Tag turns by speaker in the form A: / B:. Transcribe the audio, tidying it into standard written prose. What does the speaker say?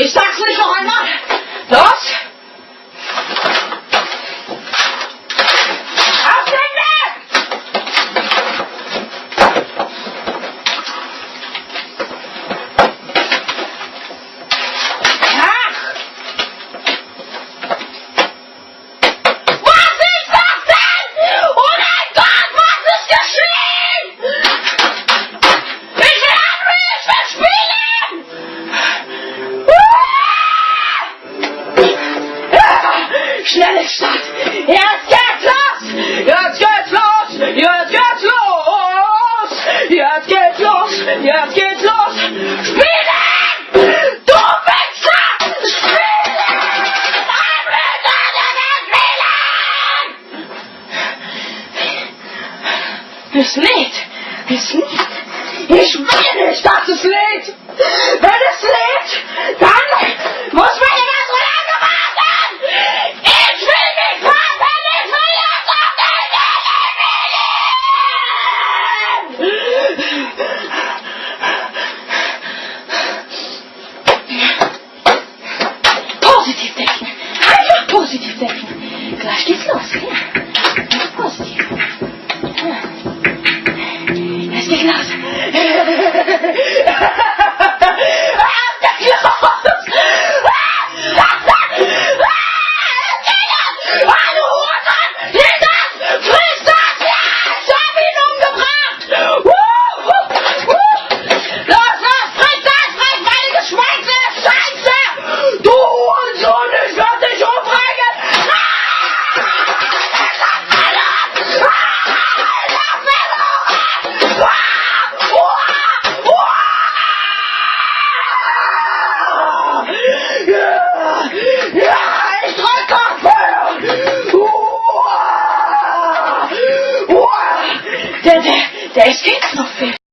A: Ich sag's nicht noch einmal. Los! Auf den Weg! Ach! Was ist das denn? Oh mein Gott, was ist geschehen? Ich will Henry, ich will spielen! Schnelle Stadt! Jetzt geht's los! Jetzt geht's los! Jetzt geht's los! Jetzt geht's los! Jetzt geht's los! Spielen! Du Wichser! Spielen! Henry, spielen! Das Lied! Das Lied! Ich will nicht, dass es lädt! Wenn es lädt, dann muss man immer so lange warten! Ich will nicht warten! Ich will jetzt auf den Positiv denken! Einfach positiv denken! Gleich geht's los, ja? Ganz positiv. Es geht los! Der ist Knopf.